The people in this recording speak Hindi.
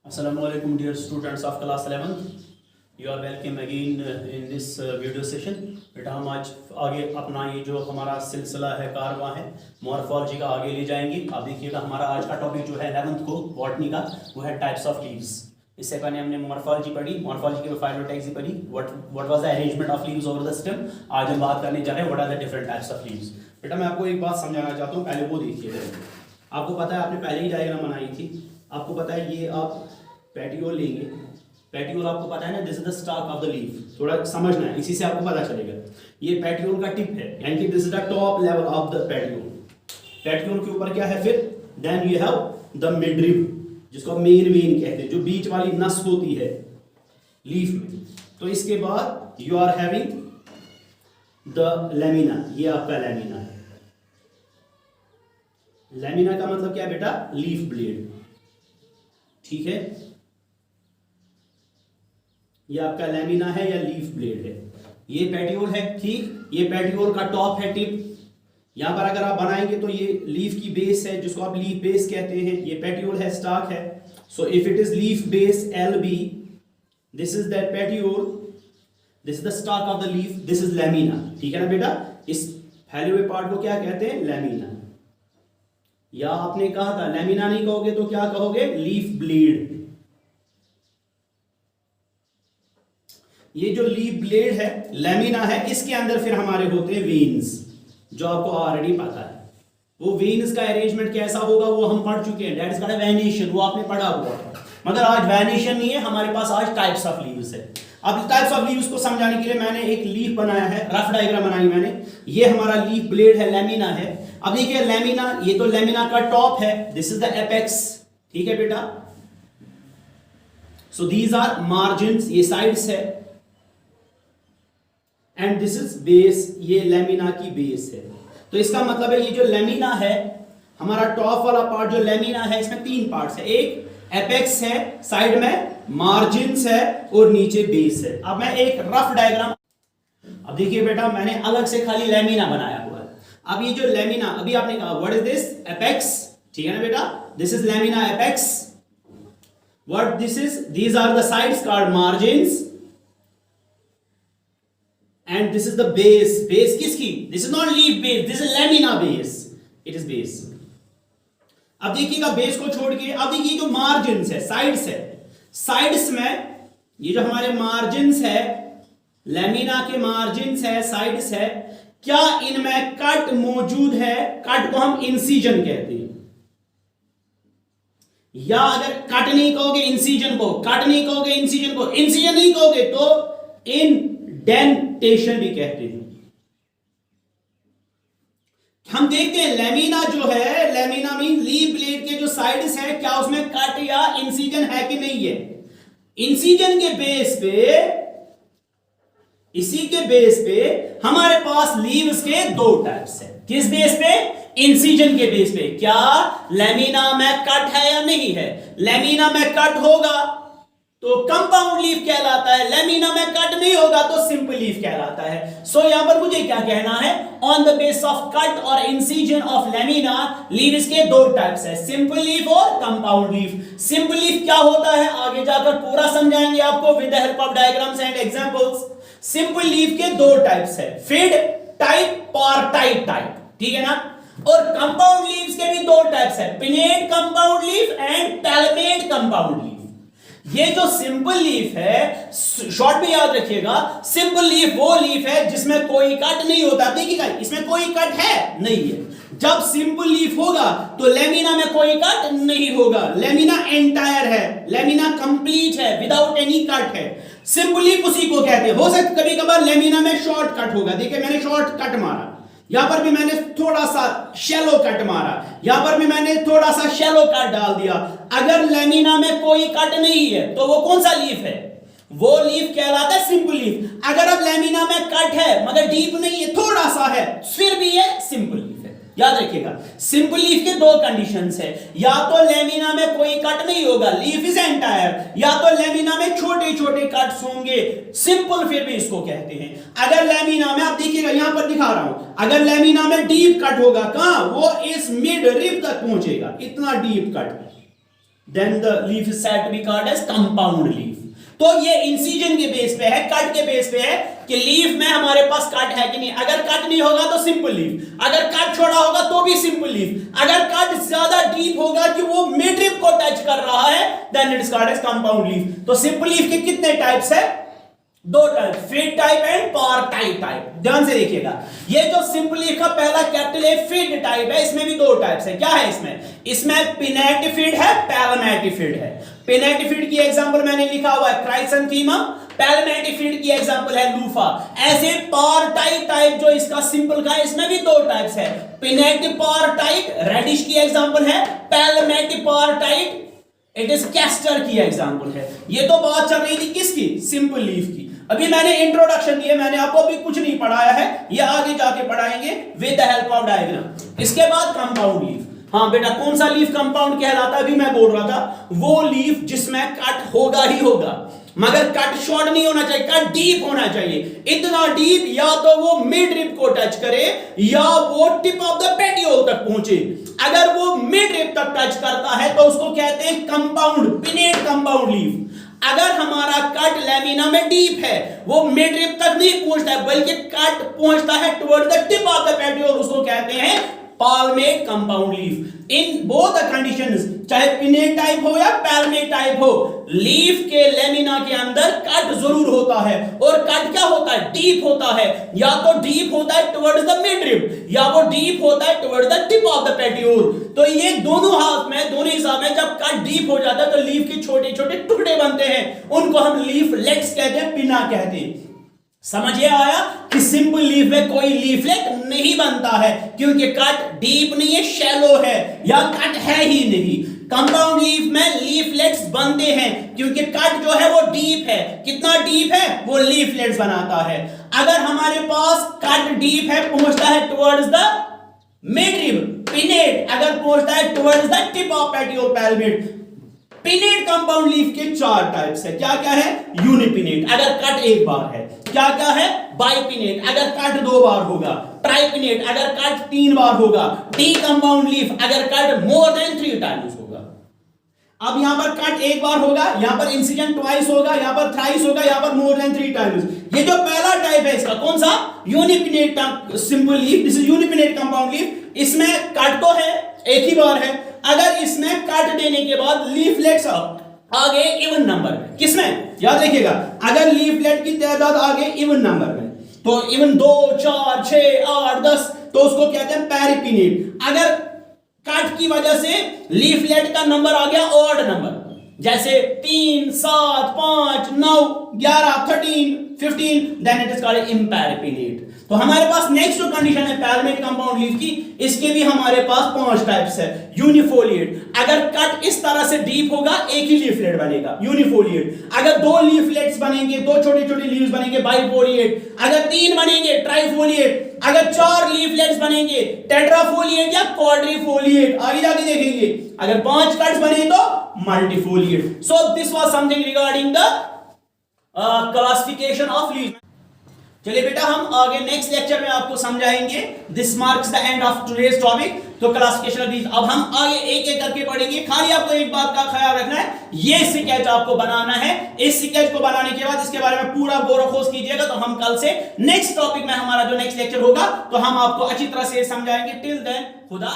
Assalamualaikum dear students of class 11th. You are welcome again in this video session. बेटा हम आज आगे अपना ये जो हमारा सिलसिला है कारवां है मॉर्फोलॉजी का आगे ले जाएंगे। आप देखिएगा हमारा आज का टॉपिक जो है 11th को बॉटनी का वो है टाइप्स ऑफ लीव्स। इससे पहले हमने मॉर्फोलॉजी पढ़ी, मॉर्फोलॉजी के फाइलोटैक्सी पढ़ी, what was the arrangement of leaves over the stem. आज हम बात करने जा रहे हैं what are the different types of leaves. बेटा मैं आपको एक बात समझाना चाहता हूँ, पहले वो देखिए। आपको पता है आपने पहले ही डायग्राम बनाई थी, आपको पता है ये आप पेटियोल लेंगे। पेटियोल आपको पता है ना, this is the stock of the leaf. थोड़ा समझना है, इसी से आपको पता चलेगा। ये पेटियोल का टिप है, यानी कि this is the top level of the petiole. Petiole के ऊपर क्या है फिर? Then you have the midrib, जिसको मेन वेन कहते हैं, जो बीच वाली नस होती है लीफ में। तो इसके बाद you are having the lamina, ये आपका लेमिना है। लेमिना का मतलब क्या है बेटा? लीफ ब्लेड, ठीक है। ये आपका लेमिना है या लीफ ब्लेड है। ये पेटियोल है, ठीक। ये पेटियोल का टॉप है, टिप। यहां पर अगर आप बनाएंगे तो ये लीफ की बेस है, जिसको आप लीफ बेस कहते हैं। ये पेटियोल है, स्टॉक है। So if it is leaf base LB, this is that petiole, this is the stock of the leaf, this is lamina, ठीक है ना बेटा। इस फैले हुए पार्ट को क्या कहते हैं? लेमिना। या आपने कहा था लेमिना नहीं कहोगे तो क्या कहोगे? Leaf blade. ये जो लीफ ब्लेड है, लेमिना है, इसके अंदर फिर हमारे होते हैं वेन्स, जो आपको ऑलरेडी पता है। वो वेन्स का अरेंजमेंट कैसा होगा वो हम पढ़ चुके हैं, दैट इज कॉल्ड वेनेशन, वो आपने पढ़ा हुआ है। मगर आज वेनेशन नहीं है, हमारे पास आज टाइप्स ऑफ लीव्स है। अब टाइप्स ऑफ लीव्स को समझाने के लिए मैंने एक लीफ बनाया है, रफ डायग्राम बनाई मैंने। ये हमारा लीफ ब्लेड है, लेमिना है। अब देखिए लेमिना, ये तो लेमिना का टॉप है, दिस इज द एपेक्स, ठीक है बेटा। सो दीज आर मार्जिन्स, ये साइड्स है, एंड दिस इज बेस, ये लेमिना की बेस है। तो इसका मतलब है ये जो लेमिना है, हमारा टॉप वाला पार्ट जो लेमिना है, इसमें तीन पार्ट्स है। एक एपेक्स है, साइड में मार्जिन्स है, और नीचे बेस है। अब मैं एक रफ डायग्राम, अब देखिए बेटा मैंने अलग से खाली लेमिना बनाया हुआ है। अब ये जो लेमिना, अभी आपने कहा व्हाट इज दिस? एपेक्स, ठीक है ना बेटा। This is lamina apex. What this is? These are the sides called margins, and this is the base. Base किसकी? This is not leaf base, this is lamina base, it is base. अब देखिएगा बेस को छोड़ के, अब देखिए जो मार्जिन्स है, साइड्स है, साइड्स में ये जो हमारे मार्जिन्स है, लेमिना के मार्जिन्स है, साइड्स है, क्या इनमें कट मौजूद है? कट को हम इंसीजन कहते हैं। या अगर कट नहीं कहोगे इंसीजन को, कट नहीं कहोगे इंसीजन को, इंसीजन नहीं कहोगे तो इंडेंटेशन भी कहते हैं। हम देखते हैं लेमिना जो है, लेमिना मीन लीफ ब्लेड के जो साइड्स है, क्या उसमें कट या इंसीजन है कि नहीं है। इंसीजन के बेस पे, इसी के बेस पे हमारे पास लीव्स के दो टाइप्स है। किस बेस पे? इंसीजन के बेस पे। क्या लेमिना में कट है या नहीं है? लेमिना में कट होगा तो कंपाउंड लीफ कहलाता है, लेमिना में कट नहीं होगा तो सिंपल लीफ कहलाता है। सो यहां पर मुझे क्या कहना है? On the base of cut और इंसीजन ऑफ लेमिना, लीव्स के दो टाइप्स है, सिंपल लीफ और कंपाउंड लीफ। सिंपल लीफ क्या होता है आगे जाकर पूरा समझाएंगे आपको with the help of diagrams and examples. Simple leaf के दो टाइप्स है, फिड टाइप और टाइट टाइप, ठीक है ना। और कंपाउंड लीव्स के भी दो टाइप्स है, pinnate compound leaf and palmate compound leaf. ये जो सिंपल लीफ है, शॉर्ट में याद रखिएगा, सिंपल लीफ वो लीफ है जिसमें कोई कट नहीं होता। देखिएगा इसमें कोई कट है नहीं है। जब सिंपल लीफ होगा तो लेमिना में कोई कट नहीं होगा, लेमिना एंटायर है, लेमिना कंप्लीट है, विदाउट एनी कट है। सिंपल लीफ उसी को कहते हैं। हो सकता कभी कभार लेमिना में शॉर्ट कट होगा, देखिए मैंने शॉर्ट कट मारा, यहां पर भी मैंने थोड़ा सा शैलो कट मारा, यहां पर भी मैंने थोड़ा सा शैलो कट डाल दिया। अगर लेमिना में कोई कट नहीं है तो वो कौन सा लीफ है? वो लीफ कहलाता है सिंपल लीफ। अगर अब लेमिना में कट है मगर डीप नहीं है, थोड़ा सा है, फिर भी ये सिंपल लीफ है। याद रखिएगा सिंपल लीफ के दो कंडीशंस है, या तो लेमिना में कोई कट नहीं होगा, लीफ इज एंटायर, या तो लेमिना में छोटे छोटे कट्स होंगे, सिंपल फिर भी इसको कहते हैं। अगर लेमिना में, आप देखिएगा यहां पर दिखा रहा हूं, अगर लेमिना में डीप कट होगा, कहां? वो इस मिड रिब तक पहुंचेगा, इतना deep cut. then the leaf is said to be called as compound leaf. तो ये इंसिजन के बेस पे है, कट के बेस पे है कि लीफ में हमारे पास कट है कि नहीं. अगर कट नहीं होगा तो सिंपल लीफ, अगर कट छोड़ा होगा तो भी सिंपल लीफ, अगर कट ज्यादा डीप होगा कि वो मिड रिब को टच कर रहा है then it is called as compound leaf. तो सिंपल लीफ के कितने टाइप्स है? दो type, feed type and par type. ध्यान से देखिएगा, ये जो सिंपल लीफ का पहला कैपिटल ए फीड टाइप है, इसमें भी दो टाइप्स है. क्या है इसमें पिनेटिफिड है, पैल्मेटिफिड है. पिनेटिफिड की एग्जांपल मैंने लिखा हुआ है क्राइसैंथेमा, पैल्मेटिफिड की एग्जांपल है लूफा. ऐसे पार टाइप जो इसका सिंपल का है, इसमें भी दो टाइप्स है. पिनेटिपार टाइप रेडिश की एग्जांपल है, पैल्मेटिपार टाइप इट इज कैस्टर की एग्जांपल है. ये तो बात चल रही थी किसकी? सिंपल लीफ की. अभी मैंने इंट्रोडक्शन दिया, मैंने आपको अभी कुछ नहीं पढ़ाया है, ये आगे जाके पढ़ाएंगे with the help of diagram. इसके बाद कंपाउंड लीफ. हाँ बेटा, कौन सा लीफ कंपाउंड कहलाता है? अभी मैं बोल रहा था वो लीफ जिसमें कट होगा ही होगा, मगर कट शॉर्ट नहीं होना चाहिए, कट डीप होना चाहिए. इतना डीप या तो वो मिड रिब को टच करे या वो टिप ऑफ द पेटियोल तक पहुंचे. अगर वो मिड रिब तक टच करता है तो उसको कहते हैं कंपाउंड, पिनेट कंपाउंड लीफ. अगर हमारा कट लैमिना में डीप है, वो मिड रिब तक नहीं पहुंचता है बल्कि कट पहुंचता है toward the tip of the petiole, उसको कहते हैं palmate compound leaf. In both the conditions, चाहे पिनेट टाइप हो या पैल्मेट टाइप हो, लीफ के लेमिना के अंदर कट जरूर होता है. और कट क्या होता है? डीप होता है. या तो डीप होता है टुवर्ड्स द मिड रिब या वो डीप होता है towards the tip of the petiole. तो ये दोनों हाथ में, दोनों हिसाब में जब कट डीप हो जाता है तो लीफ के छोटे छोटे टुकड़े बनते हैं, उनको हम लीफलेट्स कहते हैं, पिना कहते हैं. समझ ये आया कि सिंपल लीफ में कोई लीफलेट नहीं बनता है क्योंकि कट डीप नहीं है, शैलो है या कट है ही नहीं. कंपाउंड लीफ में लीफलेट्स बनते हैं क्योंकि कट जो है वो डीप है. कितना डीप है? वो लीफलेट्स बनाता है. अगर हमारे पास कट डीप है, पहुंचता है towards the mid rib, pinnate अगर पहुंचता है towards the tip of petiole, palmate. Pinnate compound leaf के चार टाइप्स है. क्या क्या है? यूनिपिनेट अगर कट एक बार है. क्या क्या है? बाइपिनेट अगर कट दो बार होगा. ट्राइपिनेट अगर कट तीन बार होगा. डी कंपाउंड लीफ अगर कट मोर देन 3 टाइम्स होगा. अब यहां पर कट एक बार होगा, यहां पर इंसिजन ट्वाइस होगा, यहां पर थ्राइस होगा, यहां पर मोर देन 3 टाइम्स. ये जो पहला टाइप है इसका, कौन सा? Unipinnate simple leaf. This is unipinnate compound leaf. इसमें कट तो है, एक ही बार है. अगर इसमें कट देने के बाद लीफलेट्स आगे इवन नंबर में, किसमें? याद रखिएगा, अगर लीफलेट की तादाद आगे इवन नंबर में, तो इवन 2 4 6 8 10, तो उसको कहते हैं पैरिपिनेट. अगर कट की वजह से लीफलेट का नंबर आ गया ऑड नंबर, जैसे 3 7 5 9 11 13 15, देन इट इज कॉल्ड इम्पैरिपिनेट. तो हमारे पास नेक्स्ट जो कंडीशन है पैल्मेट कंपाउंड लीफ की, इसके भी हमारे पास 5 टाइप्स है. यूनिफोलिएट अगर कट इस तरह से डीप होगा, एक ही लीफलेट बनेगा, यूनिफोलिएट. अगर 2 लीफलेट्स बनेंगे, 2 छोटे छोटे लीव्स बनेंगे, बाइफोलिएट. अगर 3 बनेंगे, ट्राइफोलिएट. अगर 4 लीफलेट्स बनेंगे, टेट्राफोलिएट या क्वाड्रिफोलिएट. आगे जाके देखेंगे. अगर 5 कट्स बने तो multifoliate. So this was something regarding the classification of leaf. चलिए बेटा, हम आगे नेक्स्ट लेक्चर में आपको समझाएंगे. This marks the end of today's topic. तो क्लासिफिकेशन ऑफ लीफ अब हम आगे एक एक करके पढ़ेंगे. खाली आपको एक बात का ख्याल रखना है, ये स्केच आपको बनाना है. इस स्केच को बनाने के बाद इसके बारे में पूरा गौर-खोज कीजिएगा. तो हम कल से नेक्स्ट टॉपिक में, हमारा जो नेक्स्ट लेक्चर होगा, तो हम आपको अच्छी तरह से समझाएंगे. टिल देन खुदा